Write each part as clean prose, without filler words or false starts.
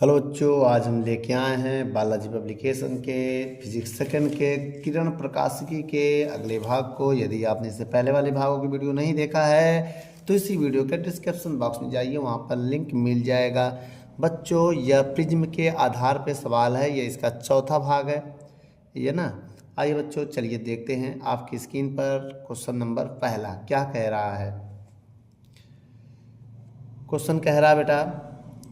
Hello बच्चों, आज हम लेके आए हैं बालाजी पब्लिकेशन के फिजिक्स सेकंड के किरण प्रकाशिकी के अगले भाग को। यदि आपने इससे पहले वाले भागों की वीडियो नहीं देखा है तो इसी वीडियो के डिस्क्रिप्शन बॉक्स में जाइए, वहाँ पर लिंक मिल जाएगा। बच्चों, यह प्रिज्म के आधार पे सवाल है, यह इसका चौथा भाग है, ये ना। आइए बच्चों, चलिए देखते हैं आपकी स्क्रीन पर क्वेश्चन नंबर पहला क्या कह रहा है। क्वेश्चन कह रहा है बेटा,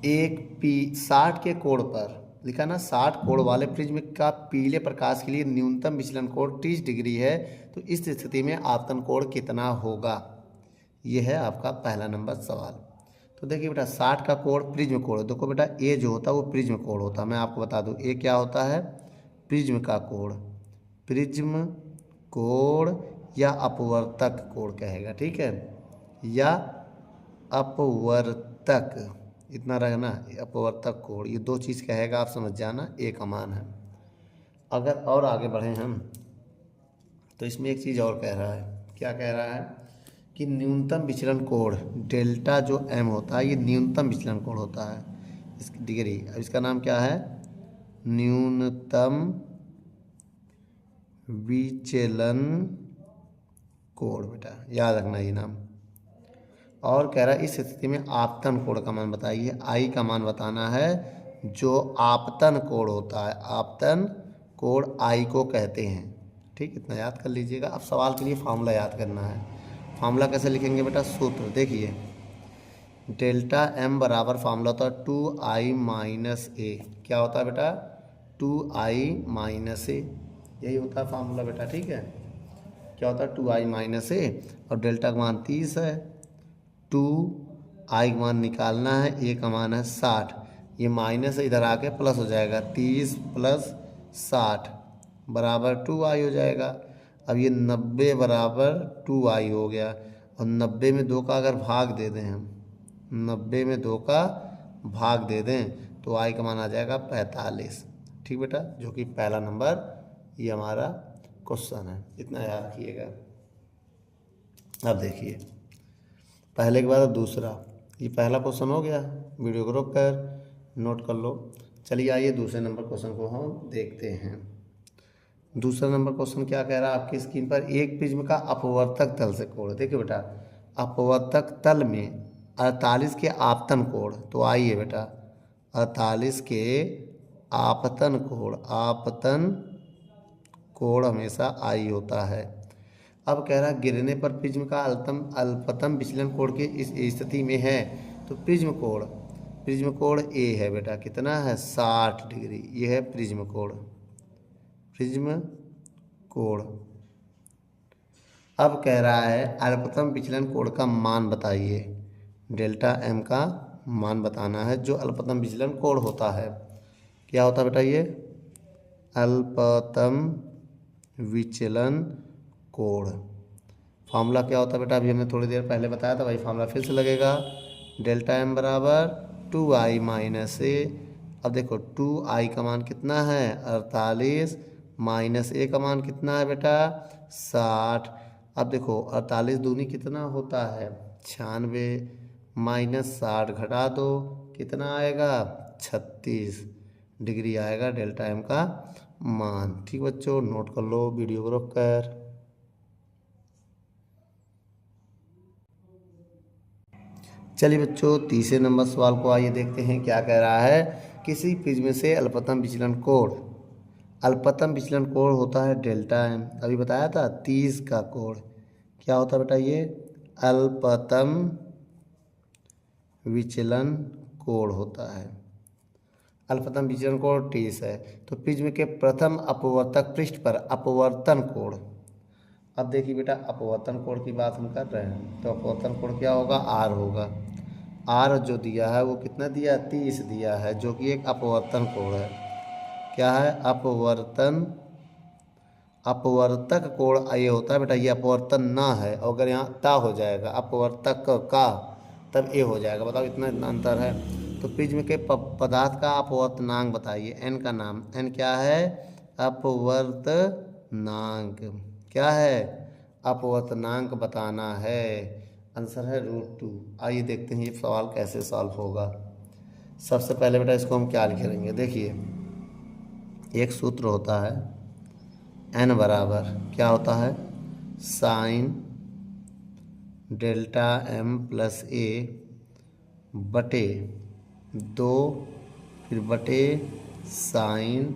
एक पी 60 के कोण पर लिखा ना, 60 कोण वाले प्रिज्म का पीले प्रकाश के लिए न्यूनतम विचलन कोण 30 डिग्री है, तो इस स्थिति में आपतन कोण कितना होगा। यह है आपका पहला नंबर सवाल। तो देखिए बेटा, 60 का कोण प्रिज्म कोण, देखो बेटा ए जो होता है वो प्रिज्म कोण होता है। मैं आपको बता दूं ए क्या होता है, प्रिज्म का कोण, प्रिज्म कोण या अपवर्तक कोण कहेगा, ठीक है, या अपवर्तक, इतना रहना, अपवर्तक कोण, ये दो चीज़ कहेगा, आप समझ जाना, एक अमान है। अगर और आगे बढ़ें हम तो इसमें एक चीज़ और कह रहा है, क्या कह रहा है कि न्यूनतम विचलन कोण डेल्टा जो एम होता है, ये न्यूनतम विचलन कोण होता है, इसकी डिग्री। अब इसका नाम क्या है, न्यूनतम विचलन कोण, बेटा याद रखना ये नाम। और कह रहा है इस स्थिति में आपतन कोण का मान बताइए। आई का मान बताना है, जो आपतन कोण होता है, आपतन कोण आई को कहते हैं, ठीक, इतना याद कर लीजिएगा। अब सवाल के लिए फार्मूला याद करना है। फार्मूला कैसे लिखेंगे बेटा, सूत्र देखिए, डेल्टा एम बराबर फार्मूला होता है 2i माइनस ए। क्या होता है बेटा, 2i माइनस ए, यही होता है फार्मूला बेटा, ठीक है। क्या होता है 2i माइनस ए, और डेल्टा का मान 30 है, 2i का मान निकालना है, ए का मान है 60, ये माइनस इधर आके प्लस हो जाएगा, 30 प्लस 60 बराबर 2i हो जाएगा। अब ये 90 बराबर 2i हो गया, और 90 में 2 का अगर भाग दे दें हम, 90 में 2 का भाग दे दें तो i का मान आ जाएगा 45, ठीक बेटा, जो कि पहला नंबर ये हमारा क्वेश्चन है, इतना याद रखिएगा। अब देखिए, पहले के बाद अब दूसरा, ये पहला क्वेश्चन हो गया, वीडियो को रोक कर नोट कर लो। चलिए आइए दूसरे नंबर क्वेश्चन को हम देखते हैं। दूसरा नंबर क्वेश्चन क्या कह रहा है आपकी स्क्रीन पर, एक प्रिज्म का अपवर्तक तल से कोण, देखिए बेटा, अपवर्तक तल में 48 के आपतन कोण, तो आइए बेटा 48 के आपतन कोण, आपतन कोण हमेशा आई होता है। अब कह रहा गिरने पर प्रिज्म का अल्पतम विचलन कोण की इस स्थिति में है, तो प्रिज्म कोण ए है बेटा, कितना है 60 डिग्री, ये है प्रिज्म कोण, प्रिज्म कोण। अब कह रहा है अल्पतम विचलन कोण का मान बताइए, डेल्टा एम का मान बताना है, जो अल्पतम विचलन कोण होता है। क्या होता है बेटा, ये अल्पतम विचलन कोण। फार्मूला क्या होता है बेटा, अभी हमने थोड़ी देर पहले बताया था, वही फार्मूला फिर से लगेगा, डेल्टा एम बराबर 2i माइनस ए। अब देखो 2i का मान कितना है 48, माइनस ए का मान कितना है बेटा 60। अब देखो 48 दूनी कितना होता है 96, माइनस 60 घटा दो कितना आएगा 36 डिग्री आएगा डेल्टा एम का मान, ठीक बच्चों, नोट कर लो वीडियो को रोक कर। चलिए बच्चों, तीसरे नंबर सवाल को आइए देखते हैं, क्या कह रहा है, किसी प्रिज्म से अल्पतम विचलन कोण, अल्पतम विचलन कोण होता है डेल्टा एम, अभी बताया था 30 का कोण, क्या होता है बेटा, ये अल्पतम विचलन कोण होता है, अल्पतम विचलन कोण 30 है। तो प्रिज्म के प्रथम अपवर्तक पृष्ठ पर अपवर्तन कोण, अब देखिए बेटा अपवर्तन कोण की बात हम कर रहे हैं, तो अपवर्तन कोण क्या होगा, आर होगा, आर जो दिया है वो कितना दिया 30 दिया है, जो कि एक अपवर्तन कोण है। क्या है, अपवर्तक कोण ये होता है बेटा, ये अपवर्तन ना है, और अगर यहाँ ता हो जाएगा अपवर्तक का तब ए हो जाएगा, बताओ इतना इतना अंतर है। तो प्रिज्म के पदार्थ का अपवर्तनांक बताइए, एन का नाम, एन क्या है अपवर्तनांक, क्या है अपवर्तनांक बताना है, आंसर है √2। आइए देखते हैं ये सवाल कैसे सॉल्व होगा। सबसे पहले बेटा इसको हम क्या लिखेंगे, देखिए एक सूत्र होता है n बराबर क्या होता है, साइन डेल्टा m प्लस ए बटे 2 फिर बटे साइन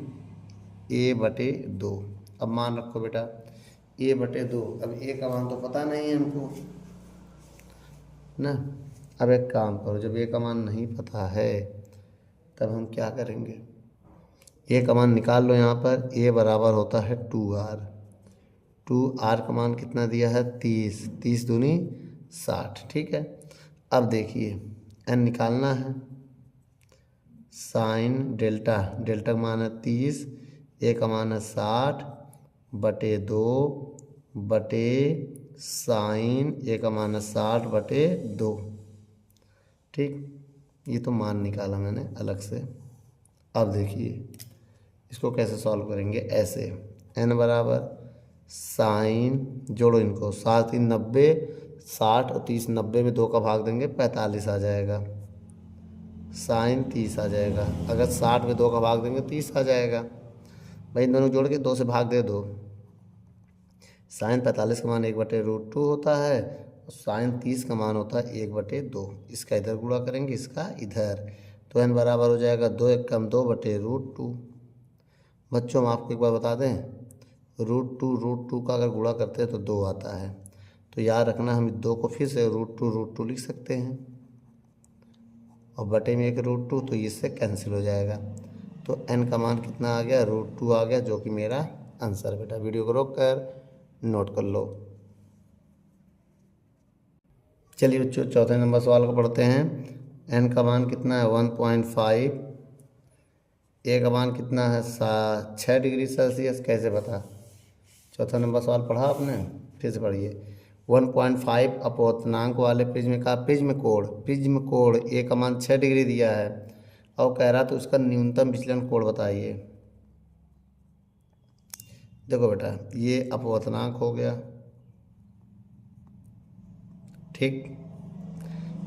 ए बटे 2। अब मान रखो बेटा ए बटे 2, अब ए का मान तो पता नहीं है हमको ना। अब एक काम करो, जब ए का मान नहीं पता है तब हम क्या करेंगे, ए का मान निकाल लो। यहाँ पर ए बराबर होता है 2r, 2r का मान कितना दिया है 30, 30 दूनी 60, ठीक है। अब देखिए n निकालना है, साइन डेल्टा, डेल्टा का मान है 30, ए का मान है 60 बटे 2 बटे साइन ए का मान है 60 बटे 2, ठीक। ये तो मान निकाला मैंने अलग से। अब देखिए इसको कैसे सॉल्व करेंगे, ऐसे n बराबर साइन, जोड़ो इनको, 7 3 90, 60 और 30 90 में 2 का भाग देंगे 45 आ जाएगा, साइन 30 आ जाएगा। अगर 60 में 2 का भाग देंगे 30 आ जाएगा। भाई इन दोनों जोड़ के 2 से भाग दे दो, साइन 45 का मान 1/√2 होता है और साइन 30 का मान होता है 1/2। इसका इधर गुणा करेंगे, इसका इधर, तो n बराबर हो जाएगा 2 1 कम 2/√2। बच्चों हम आपको एक बार बता दें, √2 का अगर गुणा करते हैं तो 2 आता है, तो याद रखना हम 2 को फिर से √2 लिख सकते हैं और बटे में 1√2, तो इससे कैंसिल हो जाएगा। तो n का मान कितना आ गया, √2 आ गया, जो कि मेरा आंसर। बेटा वीडियो को रोक कर नोट कर लो। चलिए बच्चों चौथे नंबर सवाल को पढ़ते हैं। n का मान कितना है 1.5, ए का मान कितना है 6 डिग्री सेल्सियस, कैसे पता। चौथा नंबर सवाल पढ़ा आपने, फिर से पढ़िए। 1.5 अपवर्तनांक वाले प्रिज्म का प्रिज्म कोण ए का मान 6 डिग्री दिया है और कह रहा तो उसका न्यूनतम विचलन कोण बताइए। देखो बेटा ये अपवर्तनांक हो गया, ठीक,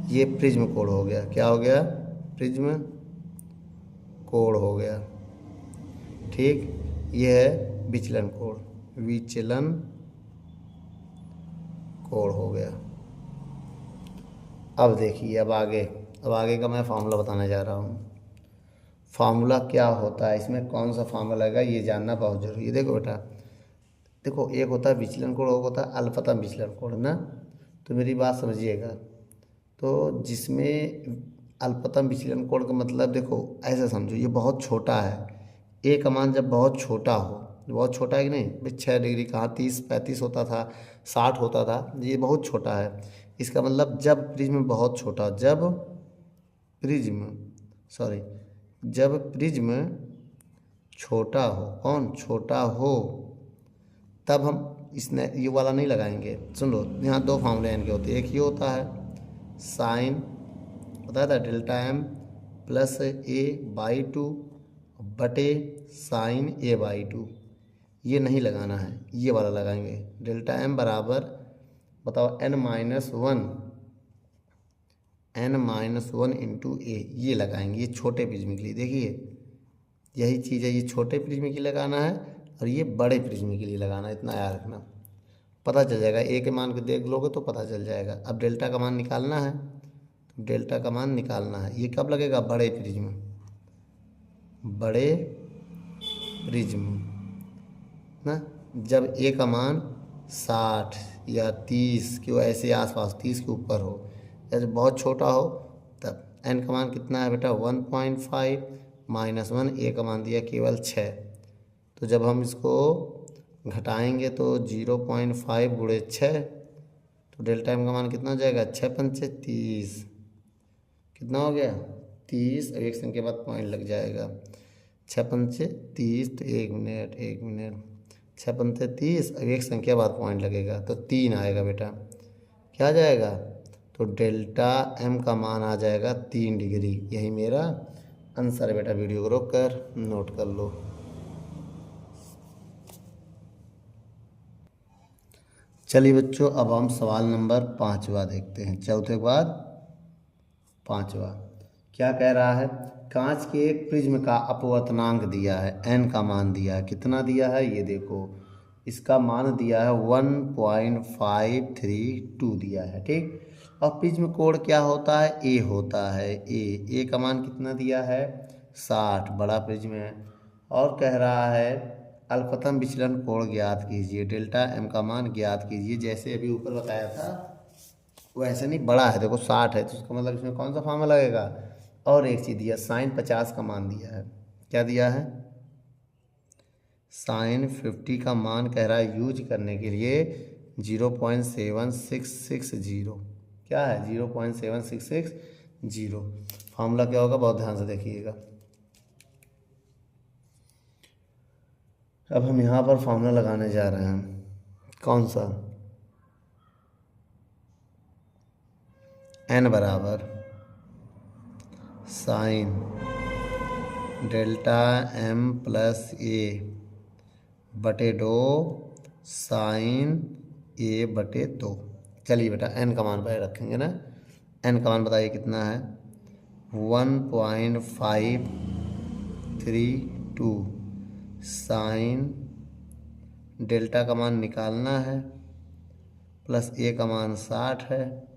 ये प्रिज्म कोण हो गया, क्या हो गया, प्रिज्म कोण हो गया, ठीक। ये है विचलन कोण, विचलन कोण हो गया। अब देखिए अब आगे का मैं फार्मूला बताने जा रहा हूँ। फार्मूला क्या होता है, इसमें कौन सा फार्मूला लगेगा ये जानना बहुत जरूरी है। देखो बेटा, देखो एक होता है विचलन कोण, एक होता है अल्पतम विचलन कोण ना। तो मेरी बात समझिएगा, तो जिसमें अल्पतम विचलन कोण का मतलब देखो ऐसा समझो, ये बहुत छोटा है, ए का मान जब बहुत छोटा हो, बहुत छोटा है कि नहीं भाई, 6 डिग्री कहाँ 30 35 होता था, 60 होता था, ये बहुत छोटा है। इसका मतलब जब प्रिज्म बहुत छोटा, जब प्रिज्म छोटा हो, कौन छोटा हो, तब हम इसने ये वाला नहीं लगाएंगे। सुन लो, यहाँ 2 फार्मूले इनके होते हैं, एक ये होता है साइन, बताया था डेल्टा m प्लस a/2 बटे साइन a/2, ये नहीं लगाना है, ये वाला लगाएंगे। डेल्टा m बराबर बताओ n-1 इंटू ए, ये लगाएंगे, ये छोटे प्रिज्म के लिए। देखिए यही चीज़ है, ये छोटे प्रिज्म के लिए लगाना है और ये बड़े प्रिज्म के लिए लगाना है, इतना याद रखना, पता चल जाएगा। ए के मान को देख लोगे तो पता चल जाएगा। अब डेल्टा का मान निकालना है, तो डेल्टा का मान निकालना है, ये कब लगेगा, बड़े प्रिज्म ना, जब ए का मान 60 या 30 के ऐसे आसपास, 30 के ऊपर हो, या जब बहुत छोटा हो तब। n का मान कितना है बेटा 1.5 -1, ए का मान दिया केवल 6, तो जब हम इसको घटाएंगे तो 0.5 गुणे 6, तो डेल्टा m का मान कितना हो जाएगा, 6 पंचे 30, कितना हो गया 30, और एक संख्या बाद पॉइंट लग जाएगा, 6 पंचे 30, तो 1 मिनट 6 पंचे 30 और एक संख्या बाद पॉइंट लगेगा, तो 3 आएगा बेटा, क्या आ जाएगा, तो डेल्टा m का मान आ जाएगा 3 डिग्री। यही मेरा आंसर है बेटा, वीडियो को रोक कर नोट कर लो। चलिए बच्चों अब हम सवाल नंबर 5वां देखते हैं, चौथे के बाद 5वां। क्या कह रहा है, कांच के एक प्रिज्म का अपवर्तनांक दिया है, n का मान दिया है, कितना दिया है ये देखो, इसका मान दिया है 1.532 दिया है, ठीक। और प्रिज्म कोण क्या होता है, ए होता है, ए का मान कितना दिया है 60, बड़ा प्रिज्म है। और कह रहा है अल्पतम विचलन कोण ज्ञात कीजिए, डेल्टा एम का मान ज्ञात कीजिए, जैसे अभी ऊपर बताया था वैसे नहीं, बड़ा है देखो 60 है, तो उसका मतलब इसमें कौन सा फार्मूला लगेगा। और एक चीज़ दिया साइन 50 का मान दिया है, क्या दिया है साइन 50 का मान कह रहा है यूज करने के लिए 0.7660, क्या है 0.7660। फार्मूला क्या होगा बहुत ध्यान से देखिएगा। अब हम यहाँ पर फार्मूला लगाने जा रहे हैं, कौन सा, n बराबर साइन डेल्टा m प्लस ए बटे 2 साइन a बटे 2। चलिए बेटा n का मान पहले रखेंगे ना, n का मान बताइए कितना है 1.532 साइन डेल्टा का मान निकालना है प्लस a का मान 60 है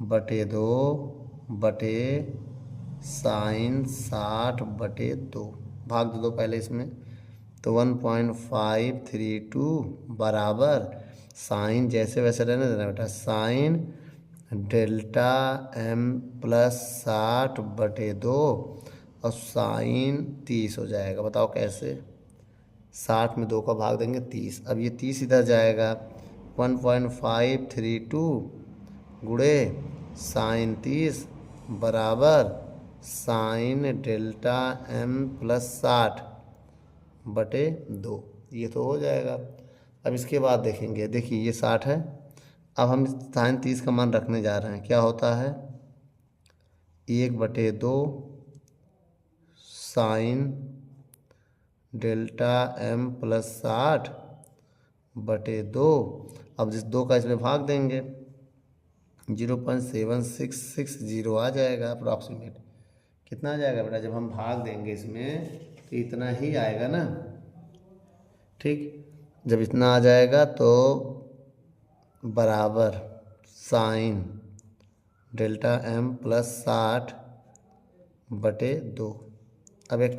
बटे 2 बटे साइन 60 बटे 2, भाग दो पहले इसमें, तो 1.532 बराबर साइन जैसे वैसे रहने देना बेटा, साइन डेल्टा m प्लस 60 बटे 2 और साइन 30 हो जाएगा। बताओ कैसे, 60 में 2 का भाग देंगे 30, अब ये 30 इधर जाएगा, 1.532 गुणे साइन 30 बराबर साइन डेल्टा m प्लस 60 बटे 2, ये तो हो जाएगा। अब इसके बाद देखेंगे, देखिए ये 60 है, अब हम साइन 30 का मान रखने जा रहे हैं, क्या होता है 1/2 साइन डेल्टा m प्लस 60 बटे 2, अब जिस 2 का इसमें भाग देंगे 0.7660 आ जाएगा अप्रॉक्सीमेट। कितना आ जाएगा बेटा, जब हम भाग देंगे इसमें तो इतना ही आएगा ना, ठीक। जब इतना आ जाएगा तो बराबर साइन डेल्टा m प्लस 60 बटे 2। अब एक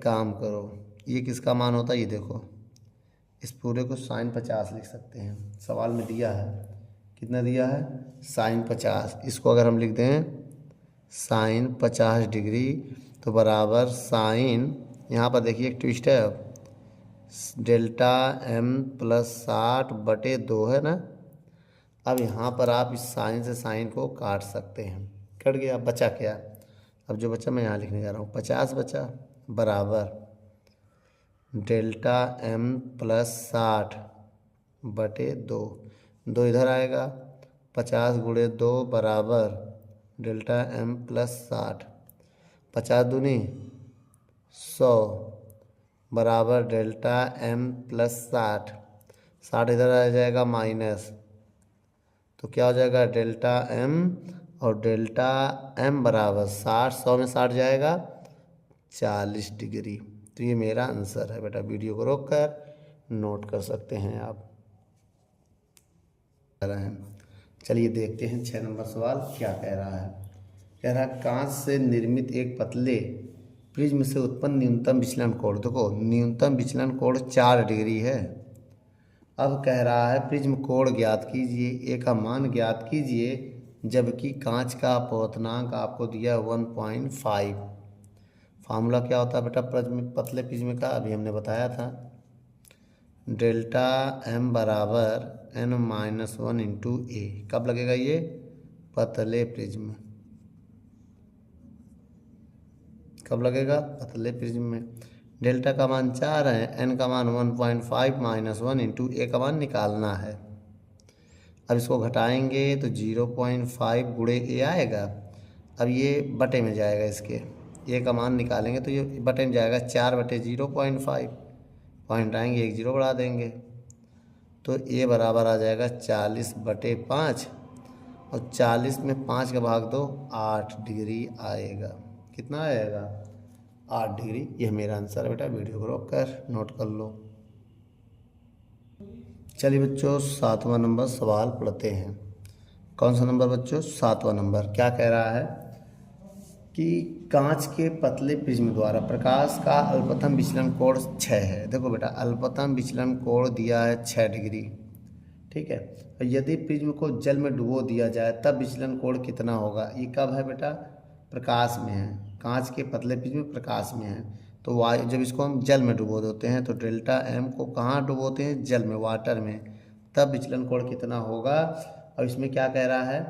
काम करो, ये किसका मान होता है, ये देखो, इस पूरे को साइन 50 लिख सकते हैं, सवाल में दिया है, कितना दिया है साइन 50, इसको अगर हम लिख दें साइन 50 डिग्री तो बराबर साइन, यहाँ पर देखिए एक ट्विस्ट है, अब डेल्टा m प्लस 60 बटे 2 है ना। अब यहाँ पर आप इस साइन से साइन को काट सकते हैं, कट गया, बचा क्या, अब जो बचा मैं यहाँ लिखने जा रहा हूँ 50 बचा बराबर डेल्टा m प्लस 60 बटे 2, 2 इधर आएगा, 50 गुणे 2 बराबर डेल्टा m प्लस 60, 50 दूनी 100 बराबर डेल्टा m प्लस 60, 60 इधर आ जाएगा माइनस, तो क्या हो जाएगा डेल्टा m और डेल्टा m बराबर 60, 100 में 60 जाएगा 40 डिग्री। तो ये मेरा आंसर है बेटा, वीडियो को रोक कर नोट कर सकते हैं आप। चलिए देखते हैं 6 नंबर सवाल क्या कह रहा है। कह रहा है कांच से निर्मित एक पतले प्रिज्म से उत्पन्न न्यूनतम विचलन कोण, देखो न्यूनतम विचलन कोण 4 डिग्री है। अब कह रहा है प्रिज्म कोण ज्ञात कीजिए, ए का मान ज्ञात कीजिए, जबकि कांच का अपवर्तनांक आपको दिया 1.5। फार्मूला क्या होता है बेटा पतले प्रिज्म का, अभी हमने बताया था, डेल्टा m बराबर n-1 इंटू ए। कब लगेगा ये, पतले प्रिज्म, कब लगेगा पतले प्रिज्म में। डेल्टा का मान 4 है, n का मान 1.5 माइनस 1 इंटू ए का मान निकालना है। अब इसको घटाएंगे तो 0.5 गुणे ए आएगा, अब ये बटे में जाएगा, इसके ए का मान निकालेंगे तो ये बटे में जाएगा, 4 बटे 0.5, पॉइंट आएंगे 1 0 बढ़ा देंगे तो ए बराबर आ जाएगा 40/5 और 40 में 5 का भाग दो, 8 डिग्री आएगा। कितना आएगा? 8 डिग्री। यह मेरा आंसर है बेटा। वीडियो को रोक कर नोट कर लो। चलिए बच्चों 7वां नंबर सवाल पढ़ते हैं। कौन सा नंबर बच्चों? 7वां नंबर। क्या कह रहा है कि कांच के पतले प्रिज्म द्वारा प्रकाश का अल्पतम विचलन कोण 6 है। देखो बेटा, अल्पतम विचलन कोण दिया है 6 डिग्री, ठीक है। और यदि प्रिज्म को जल में डुबो दिया जाए तब विचलन कोण कितना होगा? ये कब है बेटा? प्रकाश में है। कांच के पतले प्रिज्म प्रकाश में है, तो वायु जब इसको हम जल में डुबो देते हैं तो डेल्टा एम को कहाँ डुबोते हैं? जल में, वाटर में, तब विचलन कोण कितना होगा? और इसमें क्या कह रहा है?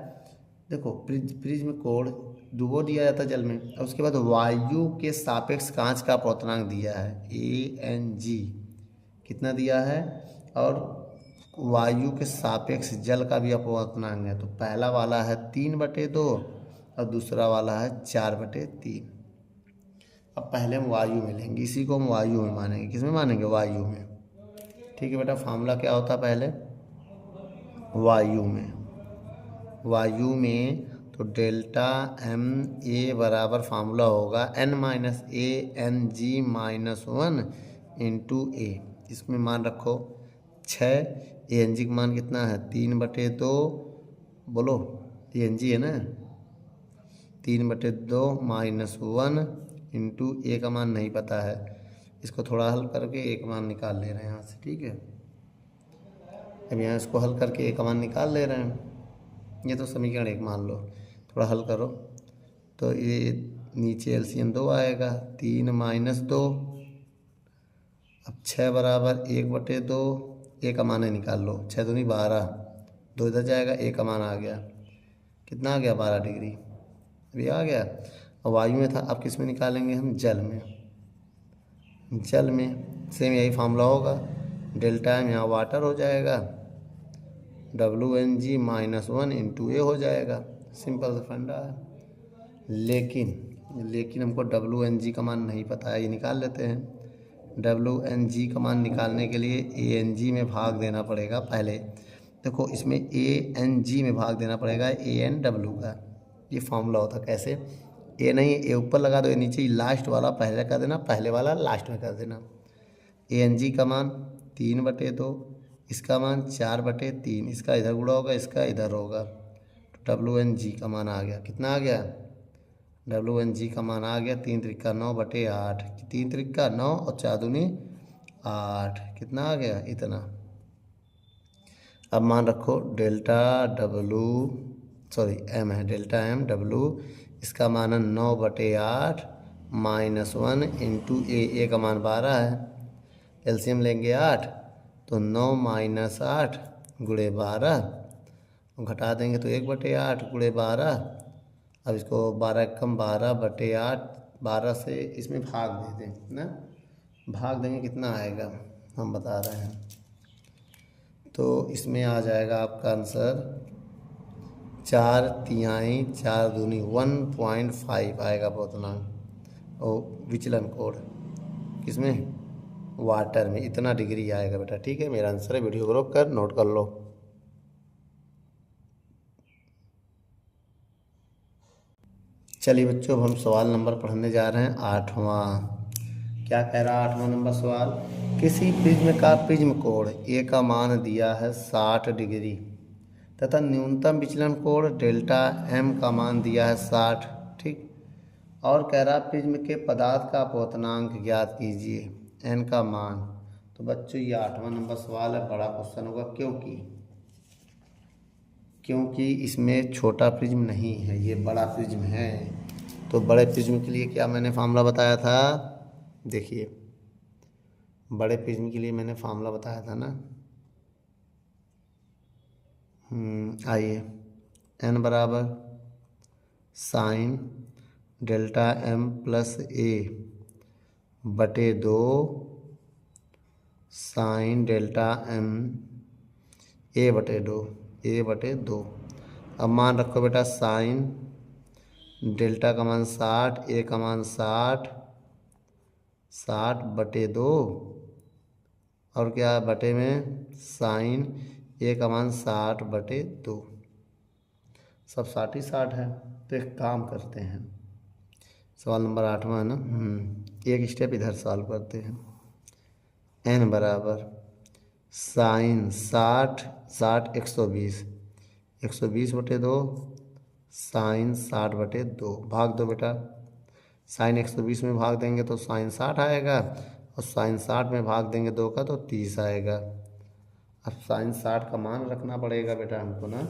देखो, प्रिज्म कोण डुबो दिया जाता है जल में, और उसके बाद वायु के सापेक्ष कांच का अपवर्तनांक दिया है ANG। कितना दिया है? और वायु के सापेक्ष जल का भी अपवर्तनांक है। तो पहला वाला है 3/2 और दूसरा वाला है 4/3। अब पहले हम वायु में लेंगे, इसी को हम वायु में मानेंगे। किस में मानेंगे? वायु में। ठीक है बेटा, फार्मूला क्या होता है पहले? वायु में तो डेल्टा एम ए बराबर फार्मूला होगा n-a-n-g-1 इंटू ए। इसमें मान रखो 6, ANG का मान कितना है? 3/2। बोलो, ANG है ना? 3/2 -1 इंटू ए का मान नहीं पता है, इसको थोड़ा हल करके ए का मान निकाल ले रहे हैं यहाँ से। ठीक है, अब यहाँ इसको हल करके ए का मान निकाल ले रहे हैं। ये तो समीकरण 1 मान लो, थोड़ा हल करो तो ये नीचे LCM 2 आएगा, 3 - 2। अब 6 बराबर 1/2, ए का मान निकाल लो। 6 दूनी 12, 2 इधर जाएगा, ए का मान आ गया। कितना आ गया? 12 डिग्री। अभी आ गया। और वायु में था, अब किस में निकालेंगे हम? जल में। जल में सेम यही फार्मूला होगा, डेल्टा एम यहाँ वाटर हो जाएगा, WNG -1 इंटू ए हो जाएगा। सिंपल सा फंडा है। लेकिन हमको WNG का मान नहीं पता है, ये निकाल लेते हैं। WNG का मान निकालने के लिए ANG में भाग देना पड़ेगा पहले। देखो, इसमें ANG में भाग देना पड़ेगा ANW का। ये फार्मूला होता कैसे? ए नहीं, ए ऊपर लगा दो, ए नीचे, लास्ट वाला पहले कर देना, पहले वाला लास्ट में कर देना। ANG का मान 3/2, इसका मान 4/3, इसका इधर गुणा होगा, इसका इधर होगा, तो WNG का मान आ गया। कितना आ गया? WNG का मान आ गया 3 त्रिका 9/8। 3 त्रिका 9 और 4 दूनी 8। कितना आ गया? इतना। अब मान रखो डेल्टा एम है, डेल्टा एम W, इसका मान है 9/8 -1 इंटू ए का मान 12 है। LCM लेंगे 8, तो 9 - 8 गुणे 12, घटा देंगे तो 1/8 गुणे 12। अब इसको 12 कम 12/8, 12 से इसमें भाग दे दें ना, भाग देंगे कितना आएगा हम बता रहे हैं। तो इसमें आ जाएगा आपका आंसर 4/3, 4 दूनी 1.5 आएगा अपवर्तनांक और विचलन कोण किसमें? वाटर में। इतना डिग्री आएगा बेटा। ठीक है, मेरा आंसर है। वीडियो को रोक कर नोट कर लो। चलिए बच्चों, अब हम सवाल नंबर पढ़ने जा रहे हैं 8वां। क्या कह रहा है 8वां नंबर सवाल? किसी प्रिज्म का प्रिज्म कोण ए का मान दिया है 60 डिग्री तथा न्यूनतम विचलन कोण डेल्टा एम का मान दिया है 60। ठीक, और कह रहा प्रिज्म के पदार्थ का अपवर्तनांक ज्ञात कीजिए, एन का मान। तो बच्चों ये 8वां नंबर सवाल है, बड़ा क्वेश्चन होगा। क्योंकि इसमें छोटा प्रिज्म नहीं है, ये बड़ा प्रिज्म है। तो बड़े प्रिज्म के लिए क्या मैंने फार्मूला बताया था? देखिए, बड़े प्रिज्म के लिए मैंने फार्मूला बताया था ना, आइए, n बराबर sine delta M plus A/2 sine delta M A/2। अब मान रखो बेटा, साइन डेल्टा का मान 60, ए का मान 60/2, और क्या बटे में साइन ए का मान 60/2। सब 60 ही 60 है। तो एक काम करते हैं, सवाल नंबर 8वां है ना, एक स्टेप इधर सॉल्व करते हैं। n बराबर साइन 60 60 120, 120/2 साइन 60/2 भाग दो बेटा। साइन 120 में भाग देंगे तो साइन 60 आएगा, और साइन 60 में भाग देंगे 2 का तो 30 आएगा। अब साइन 60 का मान रखना पड़ेगा बेटा हमको ना।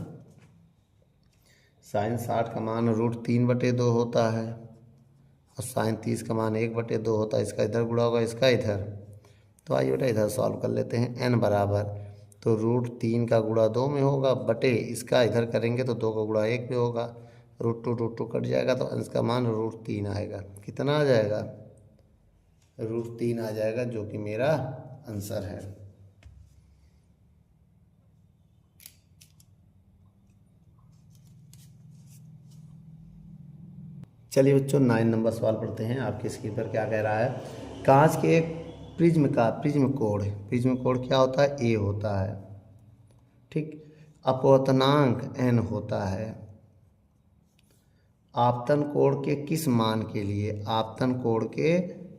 साइन 60 का मान √3/2 होता है, और साइन 30 का मान 1/2 होता है। इसका इधर गुणा होगा, इसका इधर। तो आइए बेटा इधर सॉल्व कर लेते हैं। n बराबर तो √3 का गुणा 2 में होगा, बटे इसका इधर करेंगे तो 2 का गुणा 1 में होगा। √2 कट जाएगा तो इसका मान √3 आएगा। कितना आ जाएगा? √3 आ जाएगा, जो कि मेरा आंसर है। चलिए बच्चों 9 नंबर सवाल पढ़ते हैं। आपके स्क्रीन पर क्या कह रहा है? कांच के एक प्रिज्म कोण क्या होता है? ए होता है, ठीक। अपवर्तनांक n होता है। आपतन कोण के किस मान के लिए, आपतन कोण के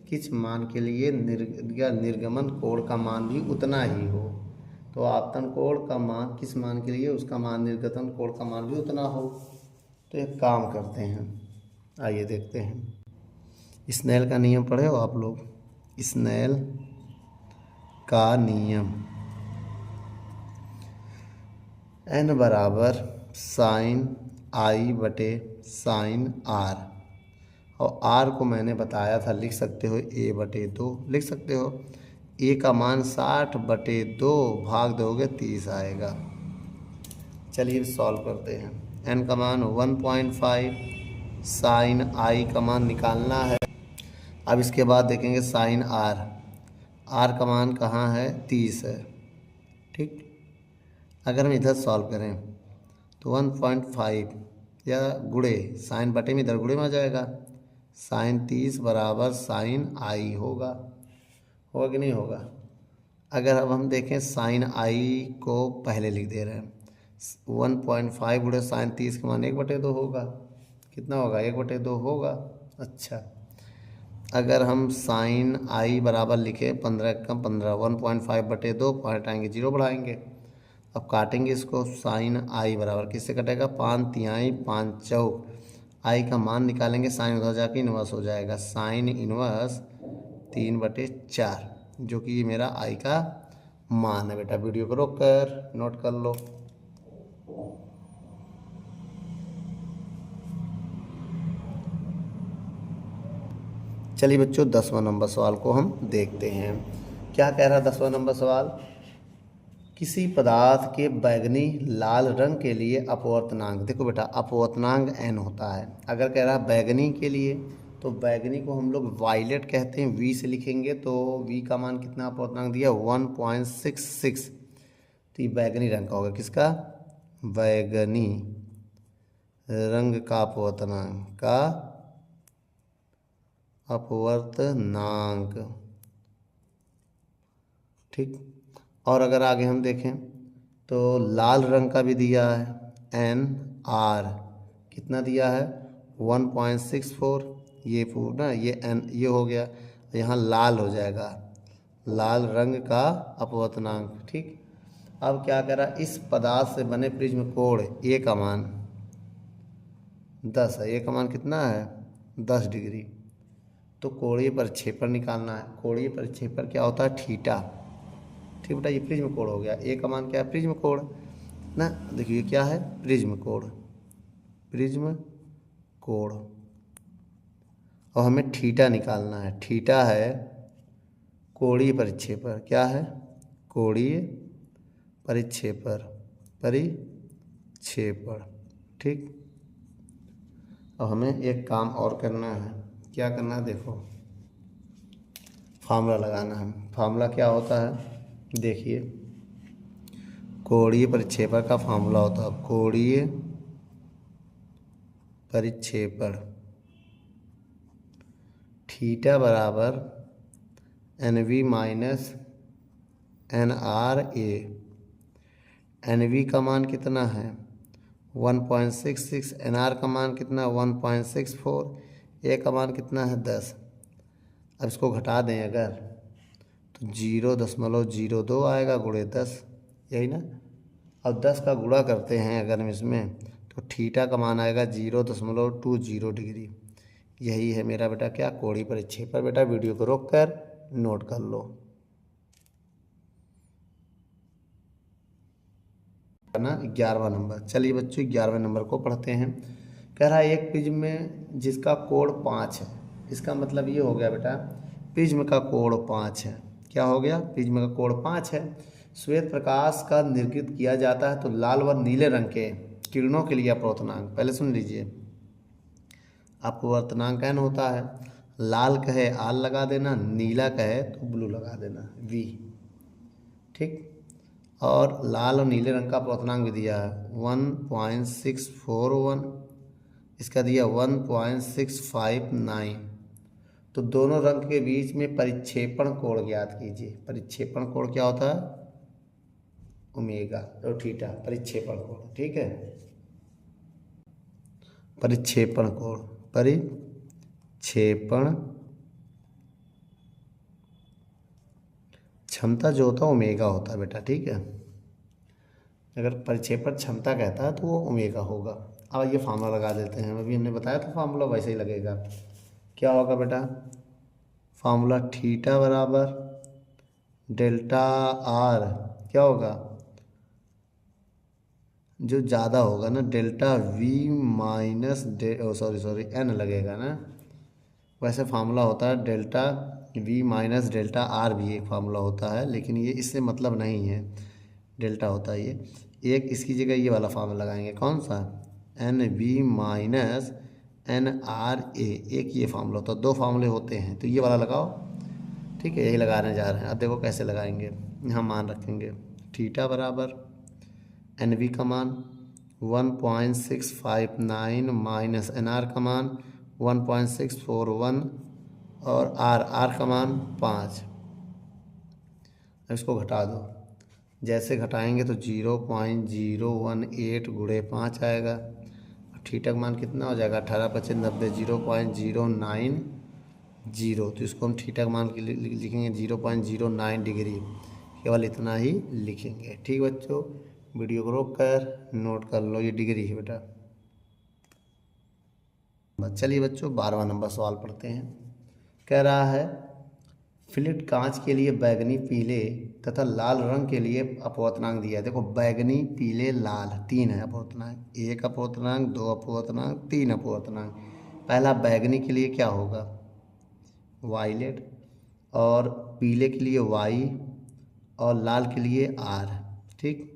किस मान के लिए निर्गमन कोण का मान भी उतना ही हो। तो आपतन कोण का मान किस मान के लिए, उसका मान निर्गमन कोण का मान भी उतना हो। तो एक काम करते हैं, आइए देखते हैं। स्नेल का नियम पढ़े हो आप लोग? स्नेल का नियम, n बराबर साइन I/साइन R, और R को मैंने बताया था, लिख सकते हो a/2 लिख सकते हो। a का मान 60/2 भाग दोगे 30 आएगा। चलिए सॉल्व करते हैं। n का मान 1.5, साइन I का मान निकालना है। अब इसके बाद देखेंगे साइन R का मान कहाँ है? 30 है, ठीक। अगर हम इधर सॉल्व करें तो 1.5 या गुणे साइन बटे में इधर गुणे में आ जाएगा। साइन 30 बराबर साइन I होगा कि नहीं होगा? अगर अब हम देखें साइन I को पहले लिख दे रहे हैं, 1.5 गुणे साइन 30 का मान 1/2 होगा। कितना होगा? 1/2 होगा। अच्छा, अगर हम साइन I बराबर लिखे 15 कम 15, 1.5/2 पॉइंट आएंगे 0 बढ़ाएंगे। अब काटेंगे इसको। साइन I बराबर किससे कटेगा? 5 तिहाई 5 चौक। I का मान निकालेंगे, साइन उधर जाके इन्वर्स हो जाएगा। साइन इन्वर्स 3/4, जो कि मेरा I का मान है। बेटा वीडियो को रोक कर नोट कर लो। चलिए बच्चों 10वां नंबर सवाल को हम देखते हैं। क्या कह रहा है 10वां नंबर सवाल? किसी पदार्थ के बैंगनी लाल रंग के लिए अपवर्तनांक, देखो बेटा अपवर्तनांक n होता है। अगर कह रहा है बैंगनी के लिए, तो बैंगनी को हम लोग वायलेट कहते हैं, v से लिखेंगे। तो v का मान कितना अपवर्तनांक दिया? 1.66। तो ये बैंगनी रंग का होगा। किसका? बैंगनी रंग का अपवर्तनांक, ठीक। और अगर आगे हम देखें तो लाल रंग का भी दिया है NR, कितना दिया है? 1.64। ये पूरा ये n ये हो गया, यहाँ लाल हो जाएगा, लाल रंग का अपवर्तनांक, ठीक। अब क्या करा? इस पदार्थ से बने प्रिज्म कोण ए का मान 10 है। ए का मान कितना है? 10 डिग्री। तो कोणीय प्रक्षेपण निकालना है। कोणीय प्रक्षेपण क्या होता है? थीटा, ठीक बेटा। ये प्रिज्म कोण हो गया। ए का मान क्या है? प्रिज्म कोण ना। देखिए क्या है? प्रिज्म कोण, और हमें थीटा निकालना है। थीटा है कोणीय प्रक्षेपण। क्या है? कोणीय प्रक्षेपण, ठीक। अब हमें एक काम और करना है। क्या करना है? देखो फार्मूला लगाना है। फार्मूला क्या होता है? देखिए कोणीय प्रक्षेपण का फार्मूला होता है कोणीय प्रक्षेपण थीटा बराबर NV माइनस NRA। NV का मान कितना है? 1.66, एन आर का मान कितना 1.64, ए का मान कितना है 10। अब इसको घटा दें अगर तो 0.02 आएगा गुणे 10, यही ना। अब 10 का गुणा करते हैं अगर हम इसमें तो थीटा का मान आएगा 0.20 डिग्री। यही है मेरा बेटा क्या कोणीय परिक्षेपण। बेटा वीडियो को रोक कर नोट कर लो ना। 11वां नंबर, चलिए बच्चों 11वें नंबर को पढ़ते हैं। कह रहा है एक प्रिज्म में जिसका कोण 5 है। इसका मतलब ये हो गया बेटा प्रिज्म का कोण 5 है। क्या हो गया? प्रिज्म का कोण 5 है। श्वेत प्रकाश का निर्गत किया जाता है तो लाल व नीले रंग के किरणों के लिए अपवर्तनांक, पहले सुन लीजिए, अपवर्तनांक n होता है। लाल कहे आर लगा देना, नीला कहे तो ब्लू लगा देना वी, ठीक। और लाल और नीले रंग का अपवर्तनांक भी दिया है 1.641, इसका दिया 1.659। तो दोनों रंग के बीच में परिक्षेपण कोण ज्ञात कीजिए। परिक्षेपण कोण क्या होता है? ओमेगा और थीटा, परिक्षेपण कोण, ठीक है। परिक्षेपण कोण, परिक्षेपण क्षमता जो होता है ओमेगा होता है बेटा, ठीक है। अगर परिक्षेपण क्षमता कहता है तो वो ओमेगा होगा। अब ये फार्मूला लगा देते हैं, अभी हमने बताया था फार्मूला वैसे ही लगेगा। क्या होगा बेटा? फार्मूला थीटा बराबर डेल्टा आर, क्या होगा जो ज़्यादा होगा ना, delta V minus sorry N लगेगा ना। वैसे फार्मूला होता है delta V minus delta R, भी एक फार्मूला होता है, लेकिन ये इससे मतलब नहीं है, डेल्टा होता है ये। एक इसकी जगह ये वाला फार्मूला लगाएंगे, कौन सा? N V minus N R A, एक ये फार्मूला होता है। दो फार्मूले होते हैं तो ये वाला लगाओ, ठीक है। यही लगाने जा रहे हैं। अब देखो कैसे लगाएंगे। यहाँ मान रखेंगे थीटा बराबर एन वी का मान 1.659 माइनस एन आर का मान 1.641 और आर का मान 5। अब इसको घटा दो, जैसे घटाएंगे तो 0.018 गुणे 5 आएगा। थीटा का मान कितना हो जाएगा? 18×5 = 0.090। तो इसको हम थीटा का मान लिखेंगे 0.09 डिग्री, केवल इतना ही लिखेंगे, ठीक बच्चों। वीडियो को रोक कर नोट कर लो, ये डिग्री है बेटा। चलिए बच्चों 12वां नंबर सवाल पढ़ते हैं। कह रहा है फ्लिट कांच के लिए बैगनी, पीले तथा लाल रंग के लिए अपवर्तनांक दिया है। देखो बैगनी, पीले, लाल, तीन है अपवर्तनांक, एक अपवर्तनांक, दो अपवर्तनांक, तीन अपवर्तनांक। पहला बैगनी के लिए क्या होगा? वायलेट, और पीले के लिए वाई, और लाल के लिए आर, ठीक।